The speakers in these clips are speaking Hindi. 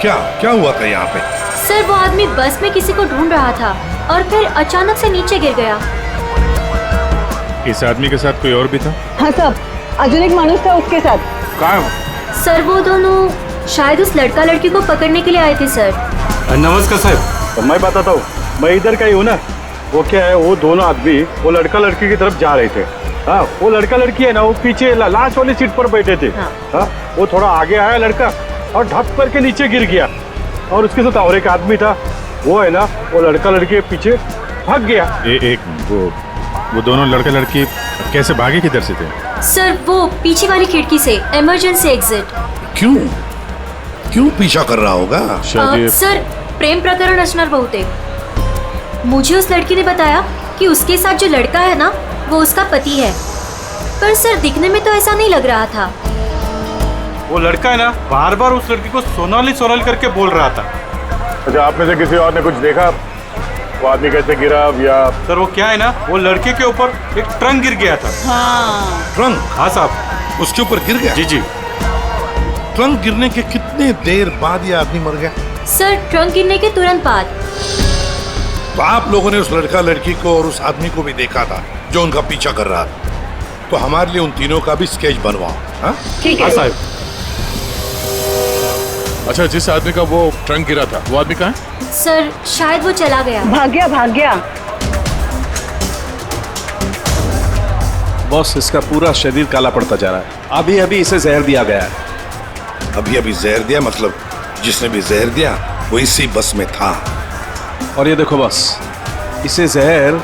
क्या क्या हुआ था यहाँ पे? सर वो आदमी बस में किसी को ढूंढ रहा था और फिर अचानक से नीचे गिर गया। इस आदमी के साथ कोई और भी था? हाँ साहब, अजून एक मानुस था उसके साथ। कहाँ है? सर वो दोनों शायद उस लड़का लड़की को पकड़ने के लिए आए थे सर। नमस्कार साहब। तो मैं बताता हूँ, मैं इधर का ही हूँ ना। वो क्या है, वो दोनों आदमी वो लड़का लड़की की तरफ जा रहे थे। हाँ, वो लड़का लड़की है ना, वो पीछे लास्ट वाली सीट पर बैठे थे। हाँ, वो थोड़ा आगे आया लड़का और ढक करके नीचे गिर गया, और उसके साथ और एक आदमी था। वो है ना, वो लड़का लड़की के पीछे भाग गया। वो दोनों लड़का लड़की कैसे भागे, किधर से थे? सर वो पीछे वाली खिड़की से, इमरजेंसी एग्जिट। क्यों क्यों पीछा कर रहा होगा? सर प्रेम प्रकरण रचना बहुतेक। मुझे उस लड़की ने बताया कि उसके साथ जो लड़का है ना, वो उसका पति है, पर सर दिखने में तो ऐसा नहीं लग रहा था। वो लड़का है ना, बार बार उस लड़की को सोनाली सोनाली करके बोल रहा था। अच्छा, आप में से किसी और ने कुछ देखा? वो आदमी कैसे गिरा या? सर वो क्या है ना, वो लड़के के ऊपर एक ट्रंक गिर गया था। ट्रंक? हाँ साहब, उसके ऊपर गिर गया? जी जी। ट्रंक गिरने के कितने देर बाद ये आदमी मर गया? सर ट्रंक गिरने के तुरंत बाद। तो आप लोगों ने उस लड़का लड़की को और उस आदमी को भी देखा था जो उनका पीछा कर रहा था, तो हमारे लिए उन तीनों का भी स्केच बनवाओ। हाँ ठीक है साहब। अच्छा, जिस आदमी का वो ट्रंक गिरा था, वो आदमी कहाँ है? सर शायद वो चला गया। भाग गया भाग गया। बॉस, इसका पूरा शरीर काला पड़ता जा रहा है। अभी अभी इसे जहर दिया गया है। अभी अभी जहर दिया? मतलब जिसने भी जहर दिया वो इसी बस में था। और ये देखो बॉस, इसे जहर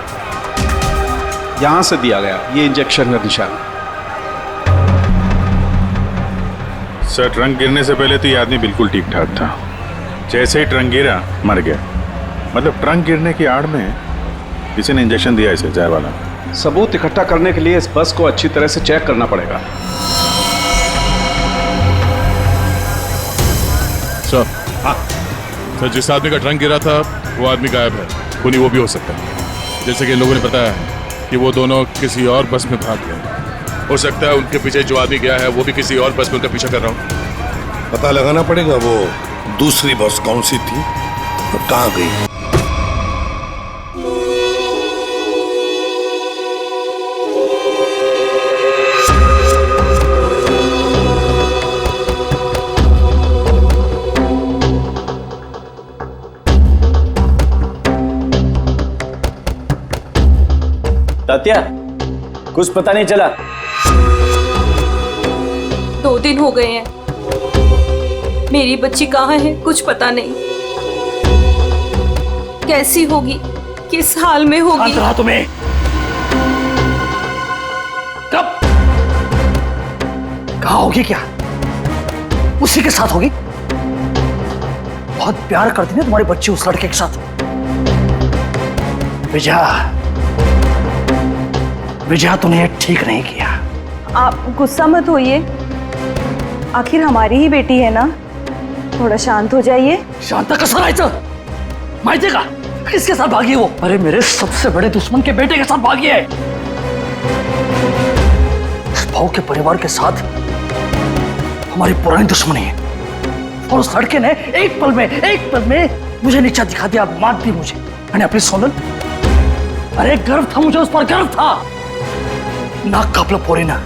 यहां से दिया गया, ये इंजेक्शन का निशान। सर ट्रंक गिरने से पहले तो ये आदमी बिल्कुल ठीक ठाक था। जैसे ही ट्रंक गिरा मर गया। मतलब ट्रंक गिरने की आड़ में किसी ने इंजेक्शन दिया इसे, जहर वाला। सबूत इकट्ठा करने के लिए इस बस को अच्छी तरह से चेक करना पड़ेगा। सर, हाँ सर, जिस आदमी का ट्रंक गिरा था वो आदमी गायब है। खूनी वो भी हो सकता है। जैसे कि इन लोगों ने बताया कि वो दोनों किसी और बस में भाग गए। हो सकता है उनके पीछे जो आदमी गया है वो भी किसी और बस में उनका पीछा कर रहा हो। पता लगाना पड़ेगा वो दूसरी बस कौन सी थी और कहाँ गई। तात्या, कुछ पता नहीं चला। 2 दिन हो गए हैं, मेरी बच्ची कहाँ है कुछ पता नहीं। कैसी होगी, किस हाल में होगी। रहा तुम्हें कब कहाँ होगी? क्या उसी के साथ होगी? बहुत प्यार करती है तुम्हारी बच्ची उस लड़के के साथ। विजया तूने ठीक नहीं किया। आप गुस्सा मत होइए, आखिर हमारी ही बेटी है ना, थोड़ा शांत हो जाइए। शांता कसं राहायचं? माहितीये का किसके साथ भागी वो? अरे मेरे सबसे बड़े दुश्मन के बेटे के साथ भागी है। उस भाव के परिवार के साथ हमारी पुरानी दुश्मनी है, और उस लड़के ने एक पल में मुझे नीचा दिखा दिया, मार दी मुझे। मैंने अपनी सोनल, अरे गर्व था मुझे, उस पर गर्व था। नाक कापला पोरी ना।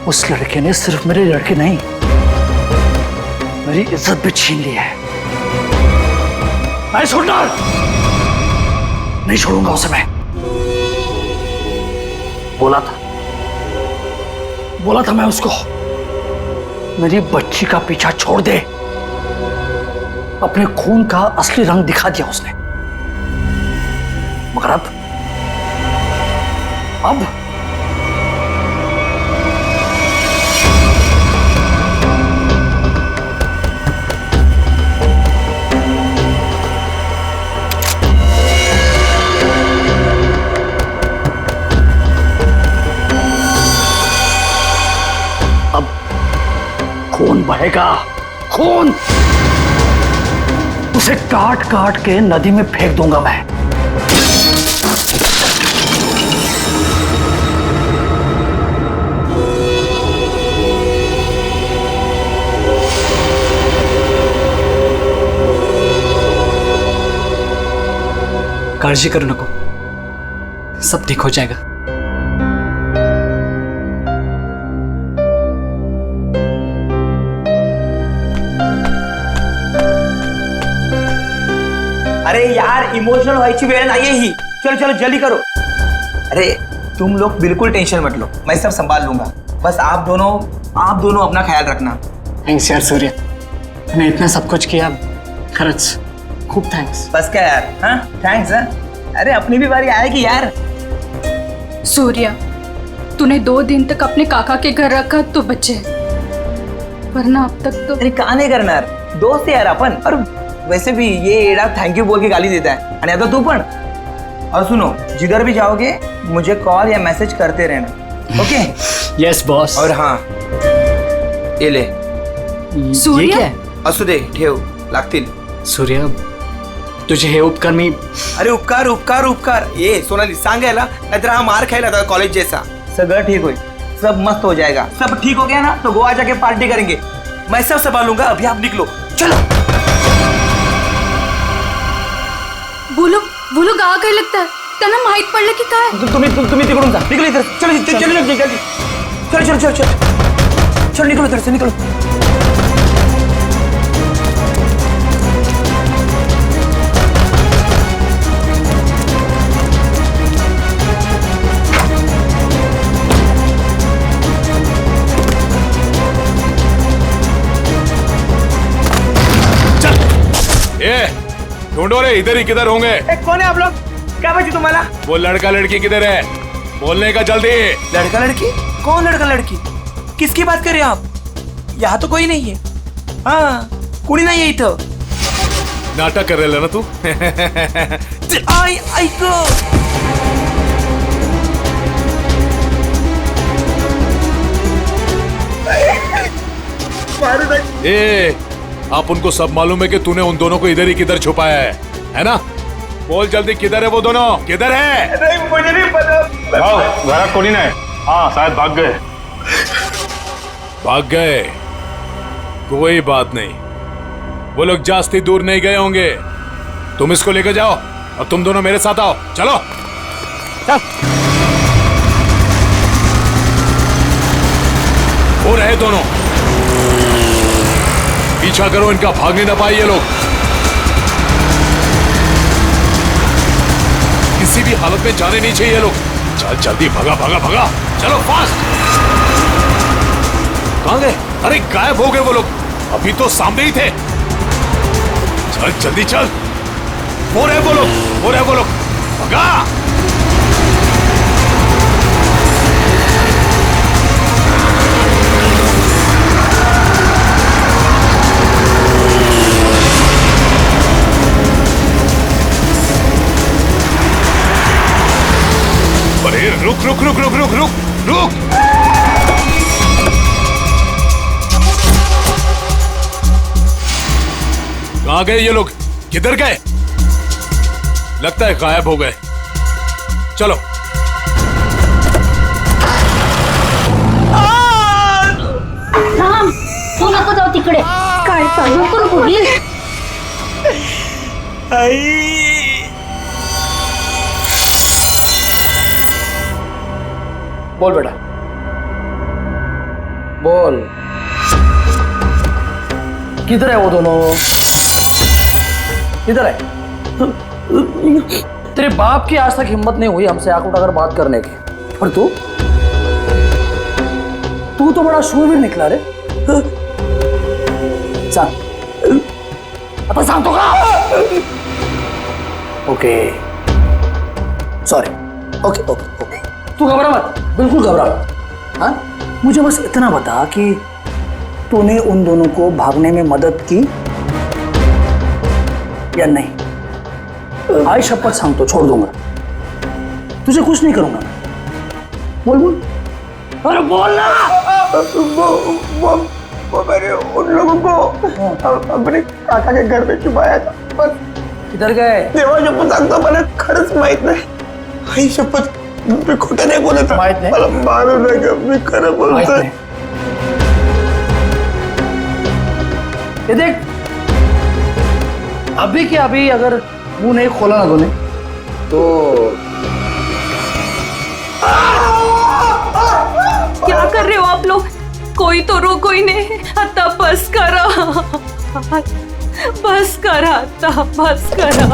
उस लड़के ने सिर्फ मेरे लड़के नहीं, मेरी इज्जत भी छीन ली है। मैं छोड़ना नहीं छोड़ूंगा उसे। मैं बोला था मैं उसको, मेरी बच्ची का पीछा छोड़ दे। अपने खून का असली रंग दिखा दिया उसने। मगर अब खून बहेगा, खून। उसे काट काट के नदी में फेंक दूंगा मैं। काळजी करू नको, सब ठीक हो जाएगा. अरे यार इमोशनल व्हायची वेळ नाहीये ही. चलो चलो जल्दी करो. अरे तुम लोग बिल्कुल टेंशन मत लो, मैं सब संभाल लूंगा. बस आप दोनों अपना ख्याल रखना. थँक्स यार सूर्य, तूने इतना सब कुछ किया, खरंच खूप थँक्स. बस क्या यार, हाँ थैंक्स. हाँ अरे अपनी भी बारी आएगी यार. सूर्या, तूने 2 दिन तक अपने काका के घर रखा तो बचे, वरना अब तक तो. अरे का नाही करणार, दोस्त आहे यार आपण. और वैसे भी ये एडा थैंक यू बोल के गाली देता है. आणि आता तू पण. और सुनो, जिधर भी जाओगे मुझे कॉल या मैसेज करते रहना. ओके? Yes boss. और हाँ ये ले. सूर्य? ये क्या है? असू दे, ठेव, लागतील. सूर्य, तुझे हे उपकार मी. अरे उपकार उपकार उपकार. ये सोनाली सांगायला, नाहीतर हा मार खायला था कॉलेज जैसा. सगळं ठीक होईल, सब मस्त हो जाएगा. सब ठीक हो गया ना तो गोवा जाके पार्टी करेंगे. मैं सब संभालूंगा. अभी आप निकलो, चलो. बोलो गावा काय लागतं, त्यांना माहित पडलं की काय. तुम्ही तिकडून जा. निकलो इधर. चलो चलो चलो जल्दी. चलो चलो चलो चलो चलो निकलो इधर से, निकलो. ढूंढो रे, इधर ही किधर होंगे. कौन है आप लोग? क्या बची तुम्हारा? वो लड़का लड़की किधर है, बोलने का जल्दी. लड़का लड़की? कौन लड़का लड़की? किसकी बात कर रहे हो आप? यहाँ तो कोई नहीं है. हाँ कुणी नाही है इथं. नाटक कर रहे ना तू. ऐक. ए, आप उनको सब मालूम है कि तूने उन दोनों को इधर ही किधर छुपाया है ना? बोल जल्दी, किधर है वो दोनों, किधर है? नहीं मुझे नहीं पता. घरात कोणी नाही. हाँ शायद भाग गए. भाग गए? कोई बात नहीं, वो लोग जास्ती दूर नहीं गए होंगे. तुम इसको लेकर जाओ और तुम दोनों मेरे साथ आओ. चलो चल. वो रहे दोनों, पीछा करो इनका, भागने ना पाए ये लोग. किसी भी हालत में जाने नहीं चाहिए ये लोग. चल जल्दी, भगा भगा भगा. चलो फास्ट. कहां गए? अरे गायब हो गए वो लोग, अभी तो सामने ही थे. चल जल्दी चल. वो रहे वो लोग, भगा. अरे रुक रुक रुक रुक रुक रुक रुक. कहां गए ये लोग, किधर गए? लगता है गायब हो गए. चलो. राम, तू नको जाऊ तिकडे. काय चालू करू बोली. बोल बेटा, बोल. किधर है वो दोनों, किधर है? तेरे बाप की आज तक हिम्मत नहीं हुई हमसे आंख उठाकर बात करने की, और तू तो बड़ा शूरवीर निकला रे. सांग, आता सांगतो का? Okay sorry. Okay okay okay. तू घबरा मत, बिल्कुल घबरा मत. हाँ, मुझे बस इतना बता कि तूने उन दोनों को भागने में मदद की या नहीं. आई शपथ सांगतो, छोड़ दूंगा, तुझे कुछ नहीं करूंगा. बोल बोल. अरे बोल ना. वो मैंने उन लोगों को अपने काका के घर में छुपाया था. बस. किधर गए? देवा शपथ सांगतो, मला खरंच माहित नाही. आई शपथ, मी खोटं नाही बोलत. माहित नाही? मला मारू नका, मी खरं बोलतोय. ये देख, अभी के अभी अगर मुंह नहीं खोला ना तूने तो क्या कर रहे हो आप लोग? कोई तो रोको ही नहीं। अत्ता बस करा, बस करा अत्ता, बस करा।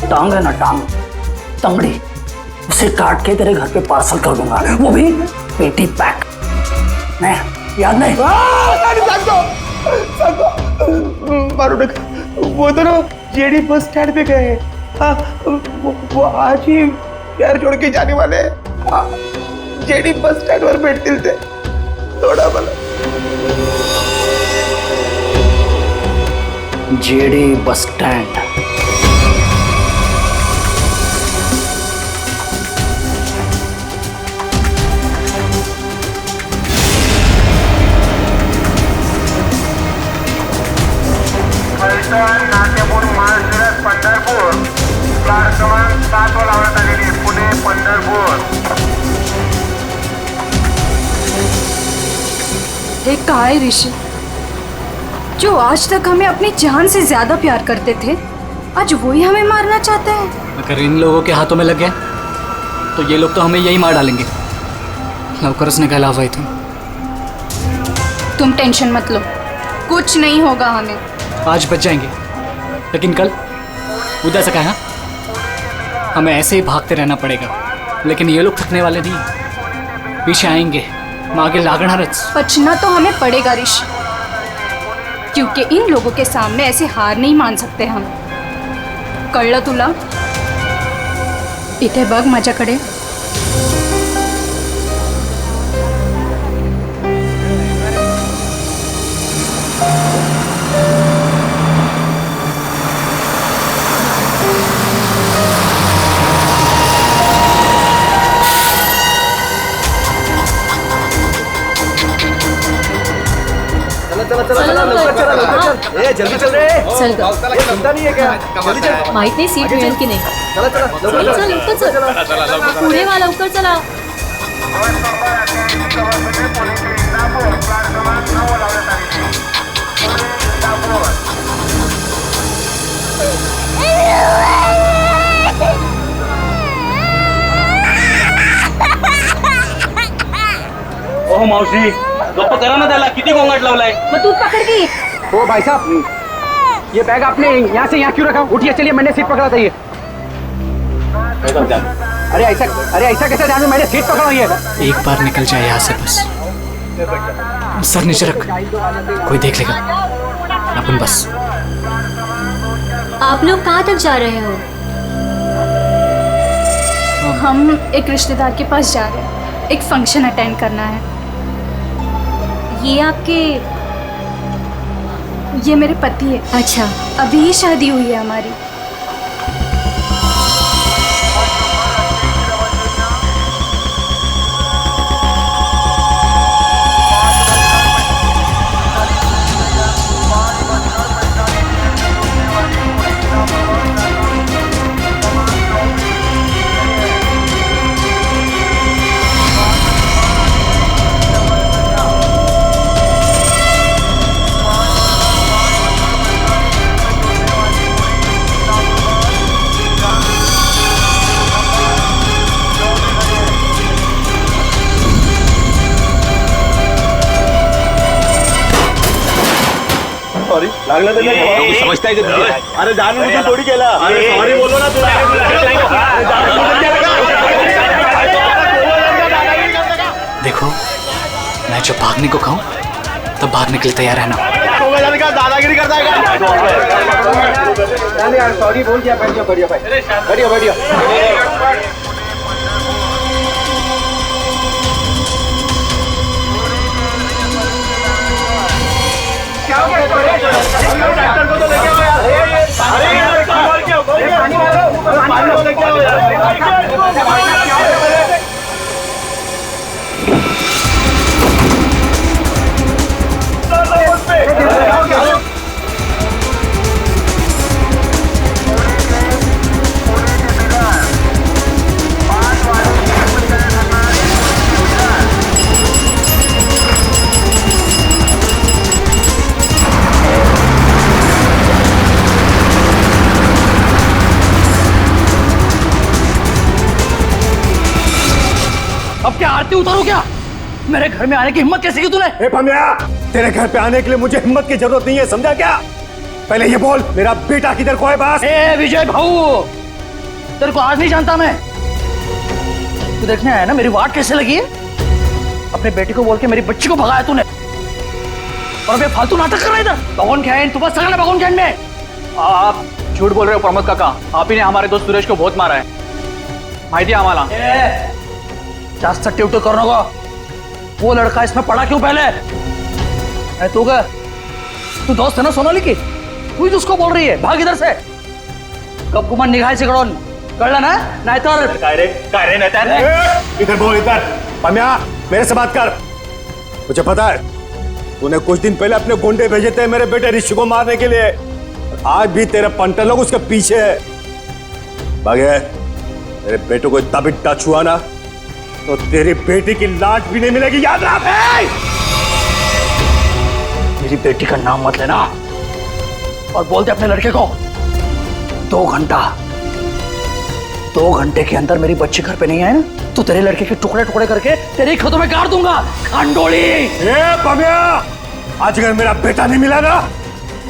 टांग है ना टांग, तंगड़ी, उसे काट के तेरे घर पे पार्सल कर दूंगा, वो भी पेटी पैक। नहीं याद नहीं? वो दोनों जेडी बस स्टैंड पे गए। वो आज ही प्यार छोड़ के जाने वाले हैं। जेडी बस स्टैंड पर बैठते थे थोड़ा भला। JD bus stand. नाट्यपूर महाशिरस पंढरपूर क्लास क्रमांक 7 वर लावण्यात आलेली पुणे पंढरपूर। ये कहा है ऋषि, जो आज तक हमें अपनी जान से ज्यादा प्यार करते थे, आज वही हमें मारना चाहते हैं। अगर इन लोगों के हाथों में लग गए तो ये लोग तो हमें यही मार डालेंगे। लवकर उसने कहला भाई तुम टेंशन मत लो, कुछ नहीं होगा हमें। आज बच जाएंगे, लेकिन कल उधर से कहा हमें ऐसे ही भागते रहना पड़ेगा। लेकिन ये लोग थकने वाले नहीं, पीछे आएंगे, मागे लागणारच। बचना तो हमें पड़ेगा ऋषि, क्योंकि इन लोगों के सामने ऐसे हार नहीं मान सकते हम। कळलं तुला? इथे बघ माझ्याकडे। ए जल्दी चल रे। चल ग, चिंता नहीं है क्या? जल्दी चल। माहित नाही सीट मिळेल की नाही। चला चला चल लवकर चल, पुढे वा, लवकर चला। ओह मावशी, गप्प करा ना त्याला, किती गोंगाट लावलाय। मग तू पकड़ की। ओ भाई साहब, ये बैग आपने यहाँ से यहाँ क्यों रखा? उठिए, चलिए, मैंने सीट पकड़ा था ये। अरे ऐसा कैसे ध्यान में? मैंने सीट पकड़ा है। एक बार निकल जाए यहाँ से बस। सर नीचे रख, कोई देख लेगा अपन बस। आप लोग कहाँ तक जा रहे हो? हम एक रिश्तेदार के पास जा रहे हैं, एक फंक्शन अटेंड करना है। ये मेरे पति है। अच्छा, अभी ही शादी हुई है हमारी। लागलं तर समजताय का? अरे जाणून बुजून थोडी केला। अरे सॉरी बोलो ना तुला। देखो, मैं जब भागने को कहूँ तब भागने के लिए तैयार रहना। दादागिरी करता है यार, सॉरी बोल दिया। बैठ जाओ, बढ़िया भाई, बढ़िया बढ़िया। क्या हो गया? डॉक्टर को तो लेके आओ यार। अरे यार, पानी मारो, लेके आओ यार। मेरे घर में आने की हिम्मत कैसे की तूने? ए पम्या, तेरे घर पे आने के लिए मुझे हिम्मत की जरूरत नहीं है, समझा क्या? पहले ये बोल, मेरा बेटा किधर को है बस? ए विजय भाऊ, तेरे को आज नहीं जानता मैं। तू देखने आया ना मेरी वाट कैसे लगी है? अपने बेटे को बोल के मेरी बच्ची को भगाया तूने, और अबे फालतू नाटक कर रहा है इधर। भगवान खैन, तू बस सगळं भगवान खैन में। आप झूठ बोल रहे हो प्रमोद काका, आप ही ने हमारे दोस्त सुरेश को बहुत मारा है, माहिती आहे आम्हाला। जास्त टिवटो करू नको। वो लड़का इसमें पड़ा क्यों पहले? अरे तू दोस्त है ना सोनाली की, तू ही उसको बोल रही है भाग इधर से। कब गुमान निघायचे कडून, कळलं ना? नाहीतर काय रे नाहीतर इधर बोल, इधर। पम्या, मेरे से बात कर। मुझे पता है तूने कुछ दिन पहले अपने गुंडे भेजे थे मेरे बेटे ऋषि को मारने के लिए, आज भी तेरे पंटे लोग उसके पीछे है। बागे, तेरे बेटे को इतना भी टच हुआ ना तो तेरी बेटी की लाश भी नहीं मिलेगी, याद रख। मेरी बेटी का नाम मत लेना, और बोलते अपने लड़के को 2 घंटे के अंदर मेरी बच्ची घर पे नहीं आए ना तो तेरे लड़के के टुकड़े टुकड़े करके तेरे खेतों में गाड़ दूंगा, खांडोली। ए पम्या, आज अगर मेरा बेटा नहीं मिला ना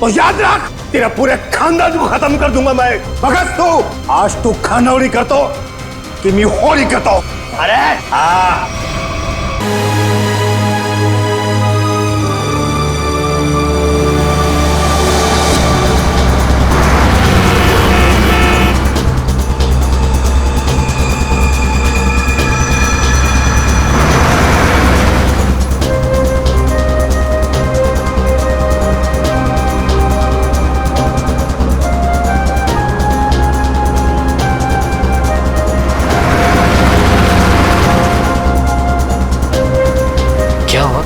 तो याद रख तेरा पूरे खानदान को खत्म कर दूंगा मैं। भगत तू आज तू खानौड़ी करतो कि मैं होली करतो? अरे हाँ, क्या हुआ?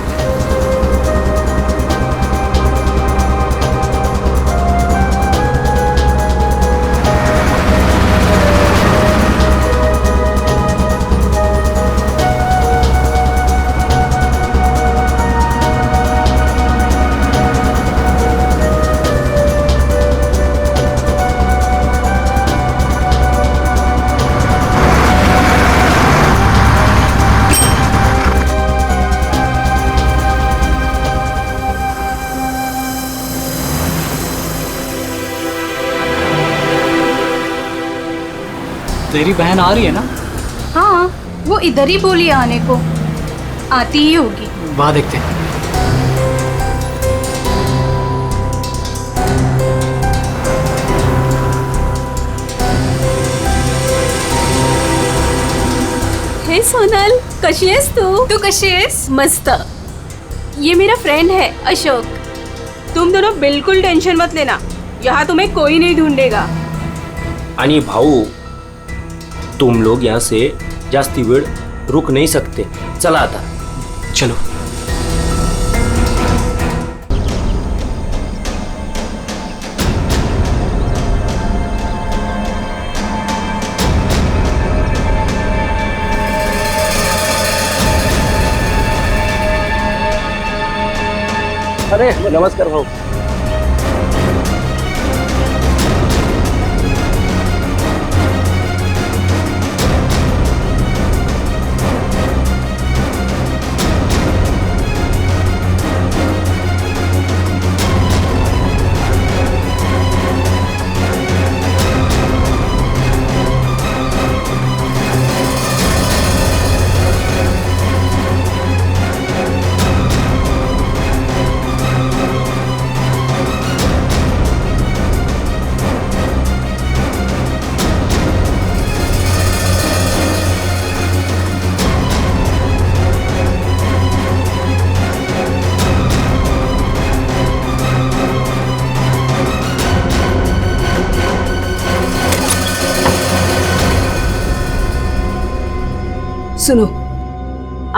तेरी बहन आ रही है ना? हाँ, वो इधर ही बोली आने को, आती ही होगी। वहां देखते हैं। हे सोनल, कशी आहेस तू? तू कशी आहेस? मस्त। ये मेरा फ्रेंड है अशोक। तुम दोनों बिल्कुल टेंशन मत लेना, यहाँ तुम्हें कोई नहीं ढूंढेगा। आणि भाऊ, तुम लोग यहाँ से जास्ती वेळ रुक नहीं सकते, चला आता। चलो। अरे नमस्कार भाऊ। सुनो,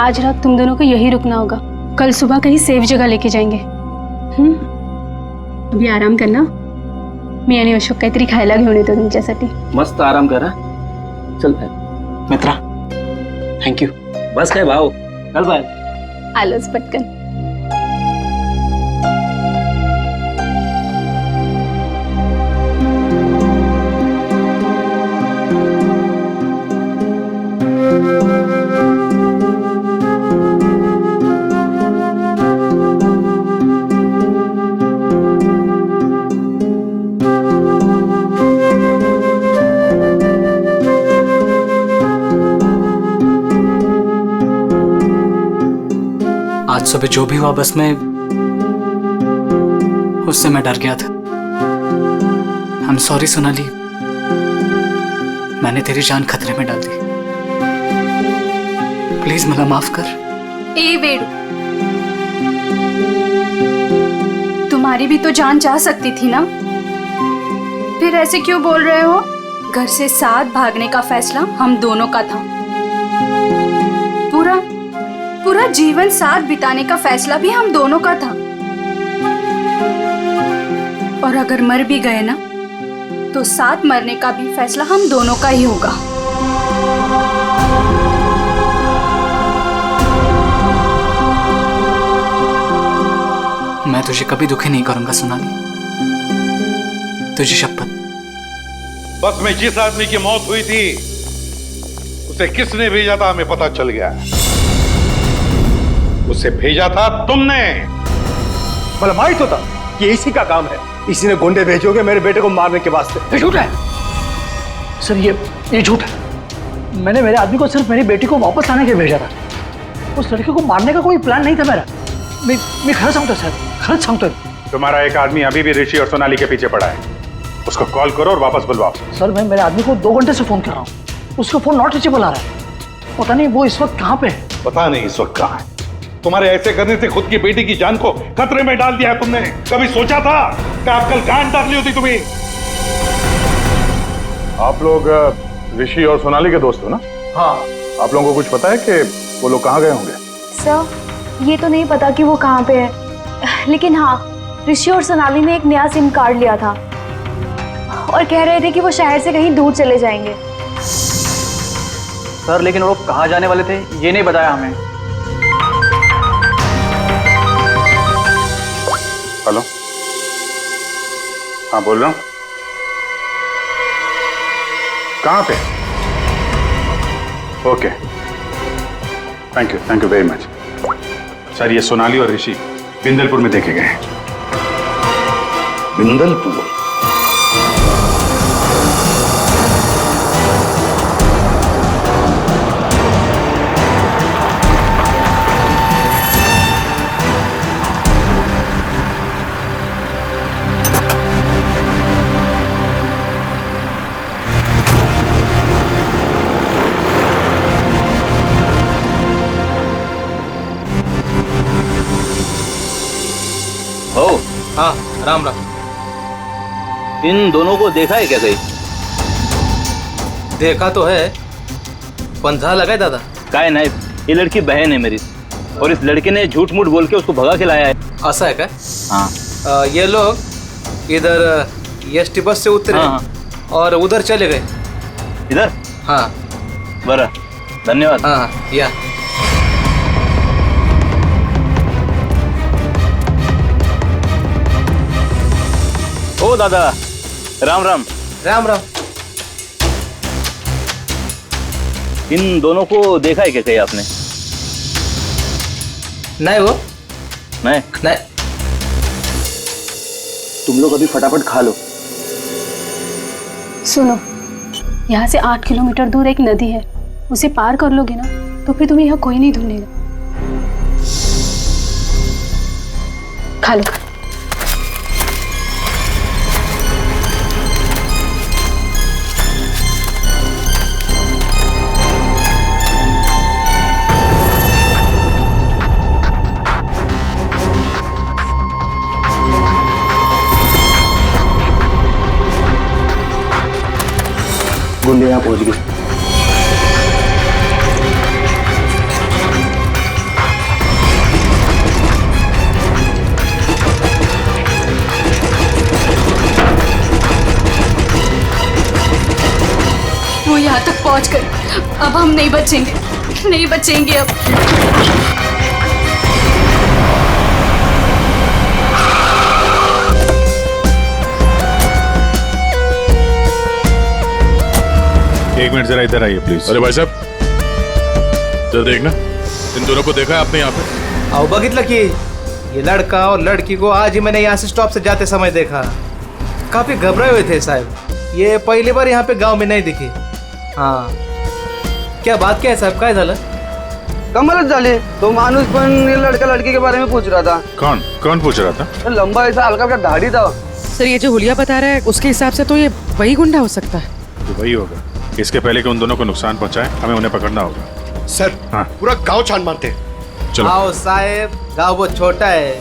आज रात तुम दोनों को यही रुकना होगा, कल सुबह कहीं सेफ जगह लेके जाएंगे। अभी आराम करना, मी आणि अशोक काहीतरी खायला घेऊन येतो तुमच्यासाठी। मस्त आराम करा, चल मित्रा, थँक्यू। बस काय भाऊ, चल बाय। आलोच पटकन। आज सुबह जो भी हुआ बस में, उससे मैं डर गया था। आई एम सॉरी सोनाली, मैंने तेरी जान खतरे में डाल दी। प्लीज मला माफ कर। ए वेणु, तुम्हारी भी तो जान जा सकती थी ना, फिर ऐसे क्यों बोल रहे हो? घर से साथ भागने का फैसला हम दोनों का था। पूरा जीवन साथ बिताने का फैसला भी हम दोनों का था। और अगर मर भी गए ना, तो साथ मरने का भी फैसला हम दोनों का ही होगा। मैं तुझे कभी दुखी नहीं करूंगा सोनाली, तुझे शपथ। बस में जिस आदमी की मौत हुई थी उसे किसने भेजा था हमें पता चल गया। उसे भेजा था तुमने। मतलब माहित होता कि इसी का काम है, इसी ने गुंडे भेजोगे मेरे बेटे को मारने के वास्ते। ये झूठ है सर, ये झूठ है। मैंने मेरे आदमी को सिर्फ मेरी बेटी को वापस लाने के लिए भेजा था। उस लड़के को मारने का कोई प्लान नहीं था मेरा। मैं खरं सांगतो सर, खरंच सांगतोय। तुम्हारा एक आदमी अभी भी ऋषि और सोनाली के पीछे पड़ा है, उसको कॉल करो और वापस बुलवाओ। सर मैं मेरे आदमी को 2 घंटे से फोन कर रहा हूँ, उसका फोन नॉट रीचेबल आ रहा है। पता नहीं वो इस वक्त कहाँ पे है। पता नहीं इस वक्त कहाँ है। तुम्हारे ऐसे करने से खुद की बेटी की जान को खतरे में डाल दिया है तुमने। कभी सोचा था कि आप कल गांड डाली होती तुम्हें? आप लोग ऋषि और सोनाली के दोस्त हो ना? हाँ। आप लोगों को कुछ पता है कि वो लोग कहाँ गए होंगे? सर ये तो नहीं पता कि वो कहाँ पे है, लेकिन हाँ ऋषि और सोनाली ने एक नया सिम कार्ड लिया था और कह रहे थे कि वो शहर से कहीं दूर चले जाएंगे। सर लेकिन वो कहाँ जाने वाले थे ये नहीं बताया हमें। हेलो, हाँ बोल रहा हूँ। कहाँ पे? Okay, thank you very much. Sir ये सोनाली और ऋषि बिंदलपुर में देखे गए हैं। बिंदलपुर? हाँ राम राम। इन दोनों को देखा है क्या कहीं? देखा तो है, पंजा लगाए दादा। काय नहीं, ये लड़की बहन है मेरी और इस लड़के ने झूठ मूठ बोल के उसको भगा के लाया है। ऐसा है क्या? हाँ। ये लोग इधर एसटी बस से उतरे। हाँ। और उधर चले गए। इधर? हाँ। बरा, धन्यवाद। हाँ या। ओ दादा, राम राम। राम राम। इन दोनों को देखा है क्या कहीं आपने? नहीं वो नहीं। तुम लोग अभी फटाफट खा लो। सुनो, यहाँ से 8 किलोमीटर दूर एक नदी है, उसे पार कर लोगे ना तो फिर तुम्हें यहाँ कोई नहीं ढूंढेगा। खा लो। गुंडे यहाँ पहुंच गए। वो यहाँ तक पहुँच गए, अब हम नहीं बचेंगे अब। एक मिनट जरा इधर आइए प्लीज। अरे भाई साहब जरा देखना, इन दोनों को देखा है आपने यहाँ पे? आओ बगितला कि ये लड़का और लड़की को आज ही मैंने यहाँ से स्टॉप से जाते समय देखा। काफी घबराए हुए थे साहब, ये पहली बार यहाँ पे गांव में नहीं दिखी। हाँ क्या बात क्या है साहब, काय झालं? कमालच झाली. तो माणूस पण लड़का लड़की के बारे में पूछ रहा था. कौन कौन पूछ रहा था? लंबा ऐसा हल्का हल्का दाढ़ी था. सर ये जो हुलिया बता रहा है उसके हिसाब से तो ये वही गुंडा हो सकता है. तो वही होगा. इसके पहले कि उन दोनों को नुकसान पहुंचाए हमें उन्हें पकड़ना होगा. सर हाँ. पूरा गांव छान मारते. चलो. आओ साहब, गांव बहुत छोटा है.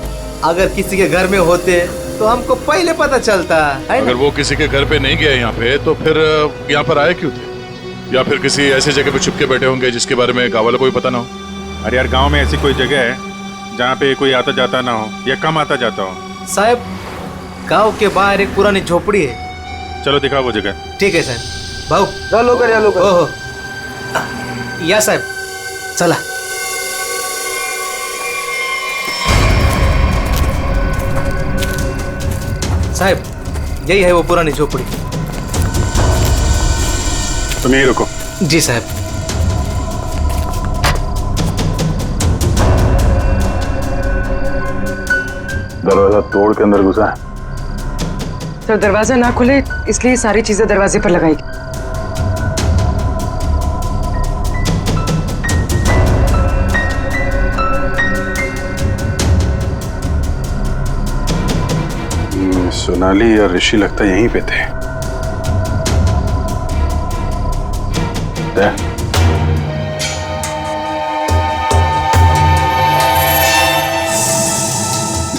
अगर किसी के घर में होते तो हमको पहले पता चलता है. अगर वो किसी के घर पे नहीं गया यहाँ पे तो फिर यहाँ पर आए क्यों थे? या फिर किसी ऐसी जगह पे छुप के बैठे होंगे जिसके बारे में गांव वालों को भी पता ना हो. अरे यार गांव में ऐसी कोई जगह है जहाँ पे कोई आता जाता ना हो या कम आता जाता हो. साहब गांव के बाहर एक पुरानी झोपड़ी है. चलो दिखाओ वो जगह. ठीक है सर. भाऊ चलो कर ओहो या साहब चला. साहब यही है वो पुरानी झोपड़ी. तुम यहीं रुको. जी साहब. दरवाजा तोड़ के अंदर घुसा. तो दरवाजा ना खुले इसलिए सारी चीजें दरवाजे पर लगाई. सोनाली और ऋषि लगता यहीं पे थे.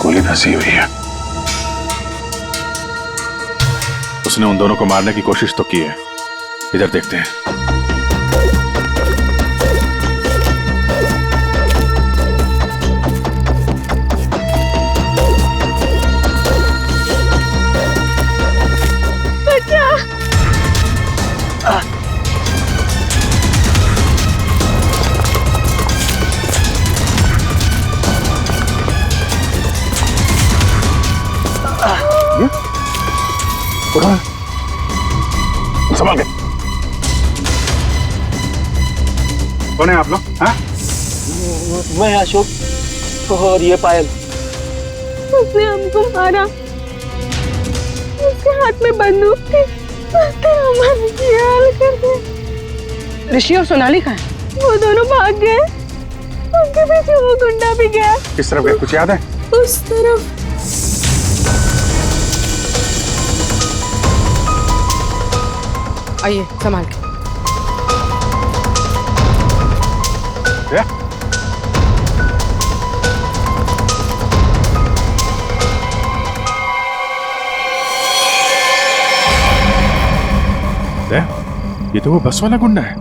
गोली धंसी हुई है. उसने उन दोनों को मारने की कोशिश तो की है. इधर देखते हैं. संभाल के. कौन है आप लोग? हाँ? मैं अशोक और ये पायल. उसने हमको मारा. उसके हाथ में बंदूक थी. हमारे ख्याल कर दे. ऋषि और सोनाली कहाँ है? वो दोनों भाग गए. उनके पीछे वो गुंडा भी गया. किस तरफ गए कुछ याद है? उस तरफ. आइए संभाल के. ये तो वो बस वाला गुंडा है.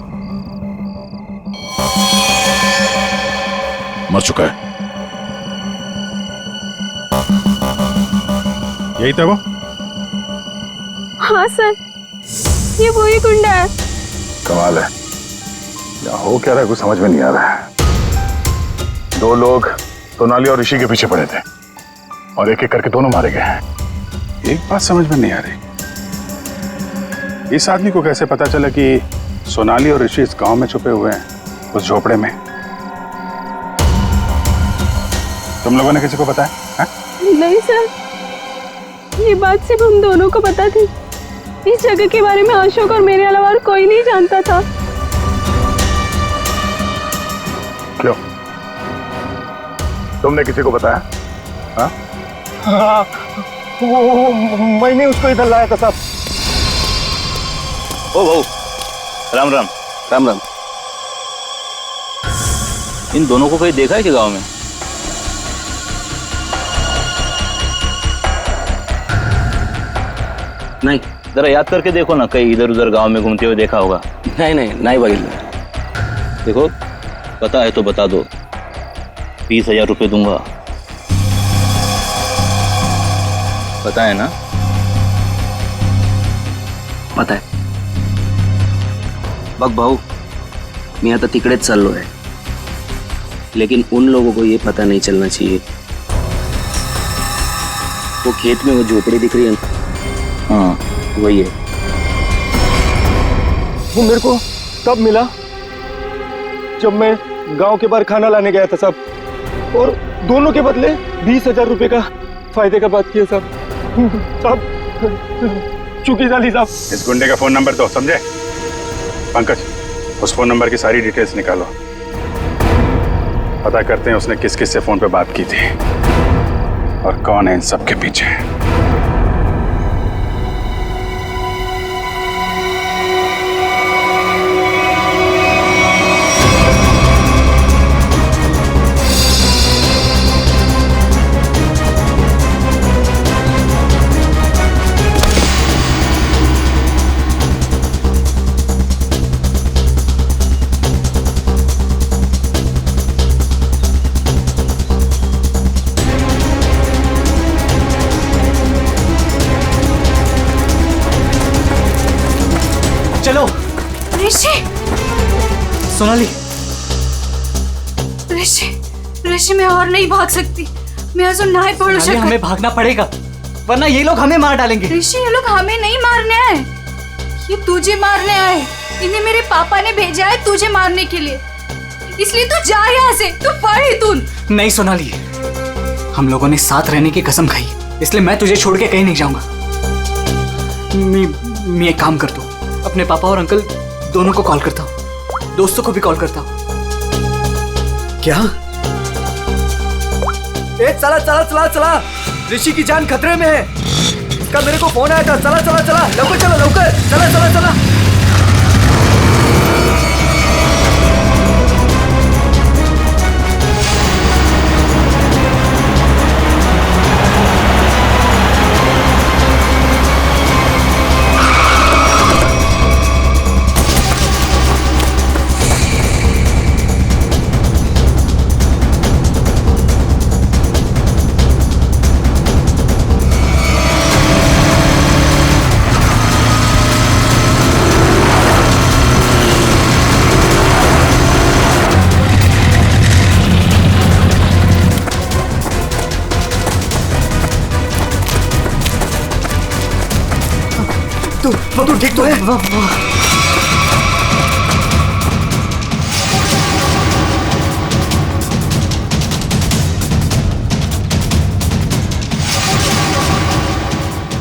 मर चुका है. यही था वो. हाँ सर ये वही गुंडा है. कमाल है. यहाँ हो क्या रहा है कुछ समझ में नहीं आ रहा है. दो लोग सोनाली और ऋषि के पीछे पड़े थे और एक एक करके दोनों मारे गए हैं. एक बात समझ में नहीं आ रही. इस आदमी को कैसे पता चला कि सोनाली और ऋषि इस गांव में छुपे हुए हैं उस झोपड़े में? तुम लोगों ने किसी को बताया? नहीं सर ये बात सिर्फ हम दोनों को पता थी. इस जगह के बारे में अशोक और मेरे अलावा और कोई नहीं जानता था. क्यों? तुमने किसी को बताया? हाँ? हाँ, वो मैंने उसको इधर लाया था साहब. ओ भाऊ राम राम. राम राम. इन दोनों को कहीं देखा है कि गांव में? नहीं. जरा याद करके देखो ना, कहीं इधर उधर गांव में घूमते हुए देखा होगा. नहीं बघितलं. देखो पता है तो बता दो. 20,000 रुपये दूंगा. पता है ना? पता आहे. बघ भाऊ मी आता तिकडेच चाललो आहे. लेकिन उन लोगों को ये पता नहीं चलना चाहिए. वो खेत में वो झोपड़ी दिख रही है. हाँ वही है. वो मेरे को तब मिला जब मैं गांव के बाहर खाना लाने गया था साहब. और दोनों के बदले 20,000 रुपए का फायदे का बात किया साहब. चुकी जाली साहब. इस गुंडे का फोन नंबर दो. समझे? पंकज उस फोन नंबर की सारी डिटेल्स निकालो. पता करते हैं उसने किस किस से फोन पे बात की थी और कौन है इन सब के पीछे। चलो ऋषि, सोनाली। ऋषि, ऋषि मैं और नहीं भाग सकती। मैं अजून नाही पडू सोनाली, शकत। हमें भागना पड़ेगा वरना ये लोग हमें मार डालेंगे। ऋषि, ये लोग हमें नहीं मारने आए, ये तुझे मारने आए। इन्हें मेरे पापा ने भेजा है तुझे मारने के लिए, इसलिए तू जा यहाँ से, तू पढ़ इतून। नहीं सोनाली, हम लोगों ने साथ रहने की कसम खाई, इसलिए मैं तुझे छोड़ के कहीं नहीं जाऊंगा। मैं एक काम करता हूँ, अपने पापा और अंकल दोनों को कॉल करता हूँ, दोस्तों को भी कॉल करता हूँ। क्या? चला चला चला चला, ऋषि की जान खतरे में है। इसका मेरे को फोन आया था। चला चला चला, लवकर चलो, लवकर चला चला चला। तू ठीक तो है?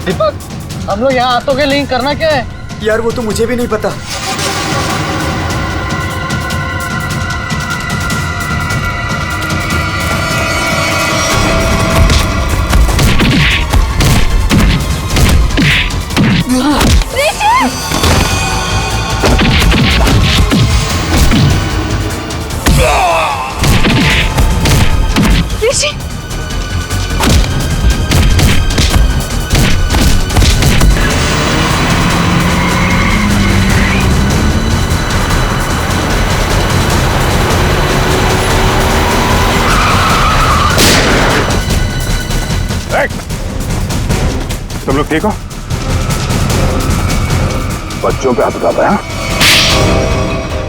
दीपक, हम लोग यहाँ आतों के लिंक करना क्या है? यार वो तो मुझे भी नहीं पता। ऋषि, तुम लोग ठीक हो? बच्चों पे हाथ उठाता है?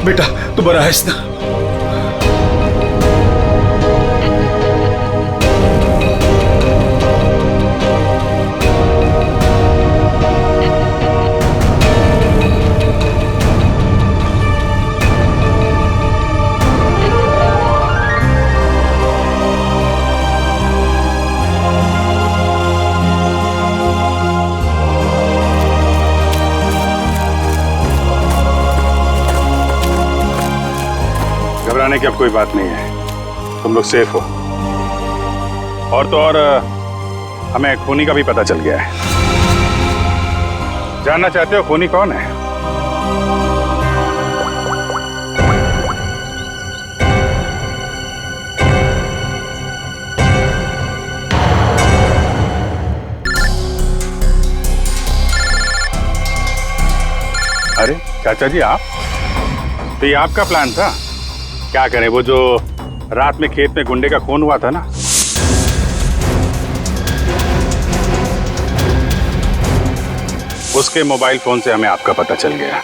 बेटा तू बड़ा है ना? घबराने की अब कोई बात नहीं है, तुम लोग सेफ हो। और तो और हमें खूनी का भी पता चल गया है। जानना चाहते हो खूनी कौन है? अरे चाचा जी, आप तो ये आपका प्लान था? क्या करें, वो जो रात में खेत में गुंडे का खून हुआ था ना, उसके मोबाइल फोन से हमें आपका पता चल गया।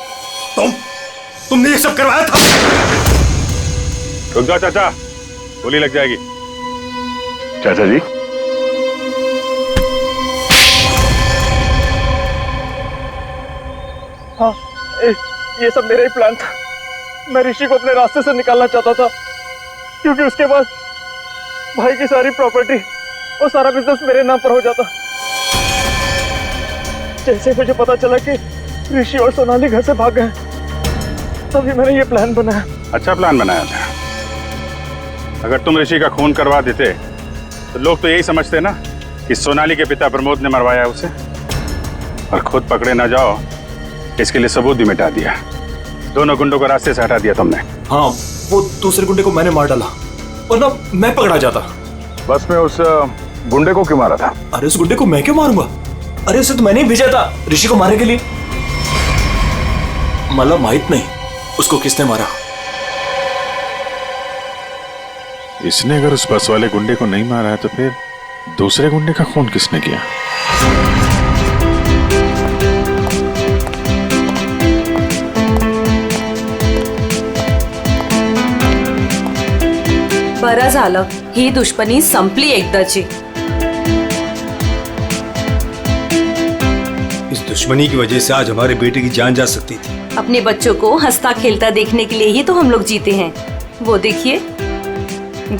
तुमने ये सब करवाया था? रुक जाओ चाचा, गोली लग जाएगी। चाचा जी, हाँ, ये सब मेरा ही प्लान था। मैं ऋषि को अपने रास्ते से निकालना चाहता था, क्योंकि उसके बाद भाई की सारी प्रॉपर्टी और सारा बिजनेस मेरे नाम पर हो जाता। जैसे मुझे पता चला कि ऋषि और सोनाली घर से भाग गए, तभी मैंने ये प्लान बनाया। अच्छा प्लान बनाया था। अगर तुम ऋषि का खून करवा देते तो लोग तो यही समझते ना कि सोनाली के पिता प्रमोद ने मरवाया उसे, और खुद पकड़े ना जाओ इसके लिए सबूत भी मिटा दिया। दोनों गुंडों को रास्ते से हटा दिया तुमने। हाँ, वो दूसरे गुंडे को मैंने मार डाला, वरना मैं पकड़ा जाता। बस में उस गुंडे को क्यों मारा था? अरे उस गुंडे को मैं क्यों मारूंगा? अरे उसे तो मैंने ही भेजा था ऋषि को मारने के लिए। मतलब माहित नहीं उसको किसने मारा। इसने अगर उस बस वाले गुंडे को नहीं मारा है तो फिर दूसरे गुंडे का खून किसने किया? बरं झालं, ही दुश्मनी संपली एकदाची। इस दुश्मनी की वजह से आज हमारे बेटे की जान जा सकती थी। अपने बच्चों को हंसता खेलता देखने के लिए ही तो हम लोग जीते हैं। वो देखिए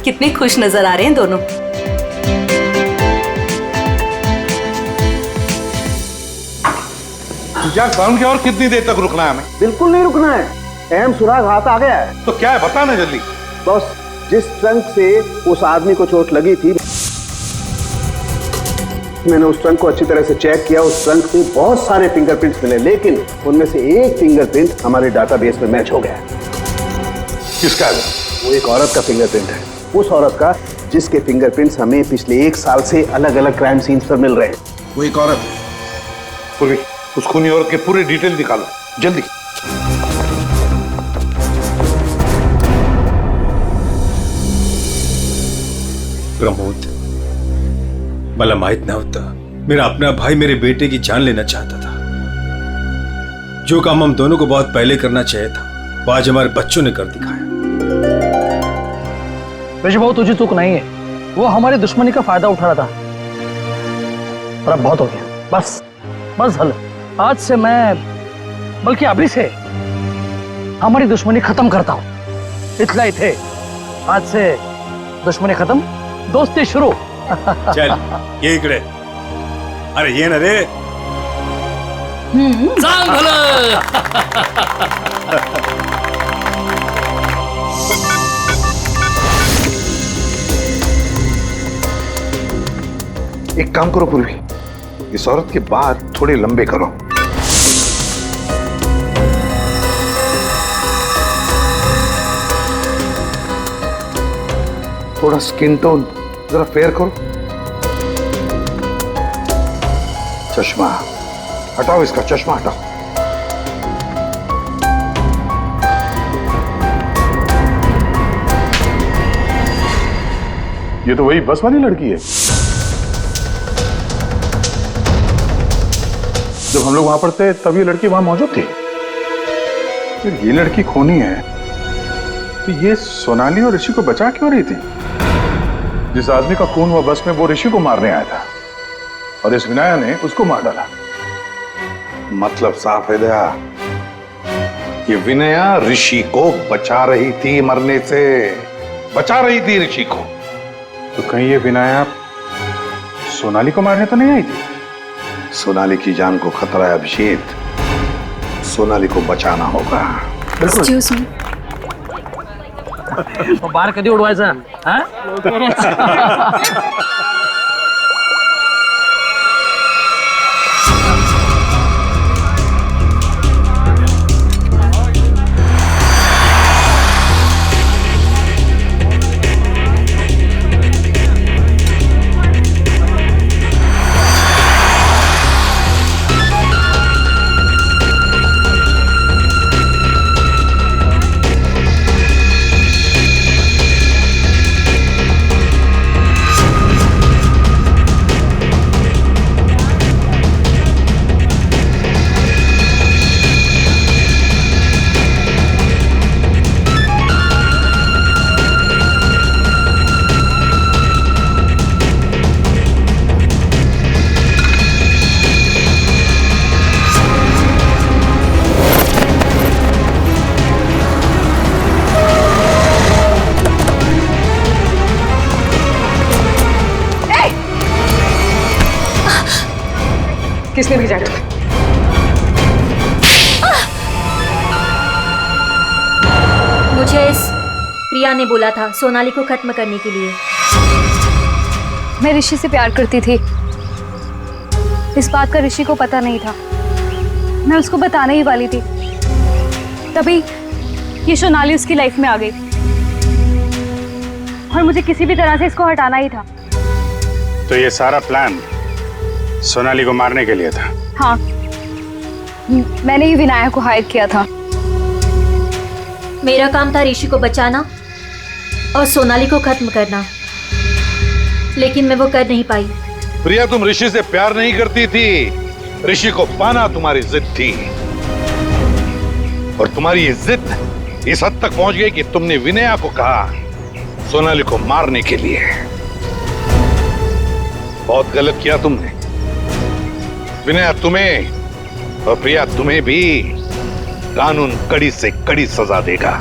कितने खुश नजर आ रहे हैं दोनों। ग्राउंड की और कितनी देर तक रुकना है हमें? बिल्कुल नहीं रुकना है, अहम सुराग हाथ आ गया है। तो क्या है बता ना जल्दी। बॉस, जिस ट्रंक से उस आदमी को चोट लगी थी, मैंने उस ट्रंक को अच्छी तरह से चेक किया। उस ट्रंक से बहुत सारे फिंगरप्रिंट्स मिले, लेकिन उनमें से एक फिंगरप्रिंट हमारे डाटाबेस में मैच हो गया। किसका है? वो एक औरत का फिंगरप्रिंट है, उस औरत का जिसके फिंगरप्रिंट्स हमें पिछले 1 साल से अलग अलग क्राइम सीन्स पर मिल रहे हैं। वो एक औरत है। पूरी उस खूनी औरत के पूरी डिटेल निकालो जल्दी। प्रमोद, मला माहित नव्हता मेरा अपना भाई मेरे बेटे की जान लेना चाहता था। जो काम हम दोनों को बहुत पहले करना चाहिए था, वो आज हमारे बच्चों ने कर दिखाया। ऋषि भाऊ, तुझे चूक नहीं है, वो हमारी दुश्मनी का फायदा उठा रहा था। पर अब बहुत हो गया, बस बस हल। आज से मैं, बल्कि अभी से हमारी दुश्मनी खत्म करता हूं। इतना ही थे, आज से दुश्मनी खत्म, दोस्ती शुरू। चल ये इकडे। अरे ये ना रे। सांग भलं। एक काम करो पूर्वी, इस औरत के बाल थोड़े लंबे करो। थोड़ा स्किन टोन जरा फेयर करो। चश्मा हटाओ, इसका चश्मा हटाओ। ये तो वही बस वाली लड़की है। जब हम लोग वहां पर थे तब ये लड़की वहां मौजूद थी। फिर ये लड़की खूनी है तो ये सोनाली और ऋषि को बचा क्यों रही थी? जिस आदमी का खून हुआ बस में, वो ऋषि को मारने आया था और इस विनाया ने उसको मार डाला। मतलब साफ है दया, ये विनया ऋषि को बचा रही थी मरने से, बचा रही थी ऋषि को। तो कहीं ये विनाया सोनाली को मारने तो नहीं आई थी? सोनाली की जान को खतरा है अभिषेक, सोनाली को बचाना होगा। एक्सक्यूज मी, बार कधी उडवायचा? किसने भेजा है? मुझे इस प्रिया ने बोला था सोनाली को खत्म करने के लिए। मैं ऋषि से प्यार करती थी, इस बात का ऋषि को पता नहीं था। मैं उसको बताने ही वाली थी, तभी ये सोनाली उसकी लाइफ में आ गई और मुझे किसी भी तरह से इसको हटाना ही था। तो ये सारा प्लान सोनाली को मारने के लिए था? हाँ, मैंने ही विनायक को हायर किया था। मेरा काम था ऋषि को बचाना और सोनाली को खत्म करना, लेकिन मैं वो कर नहीं पाई। प्रिया, तुम ऋषि से प्यार नहीं करती थी, ऋषि को पाना तुम्हारी जिद थी। और तुम्हारी ये जिद इस हद तक पहुंच गई कि तुमने विनया को कहा सोनाली को मारने के लिए। बहुत गलत किया तुमने। विनया तुम्हें और प्रिया तुम्हें भी कानून कड़ी से कड़ी सजा देगा।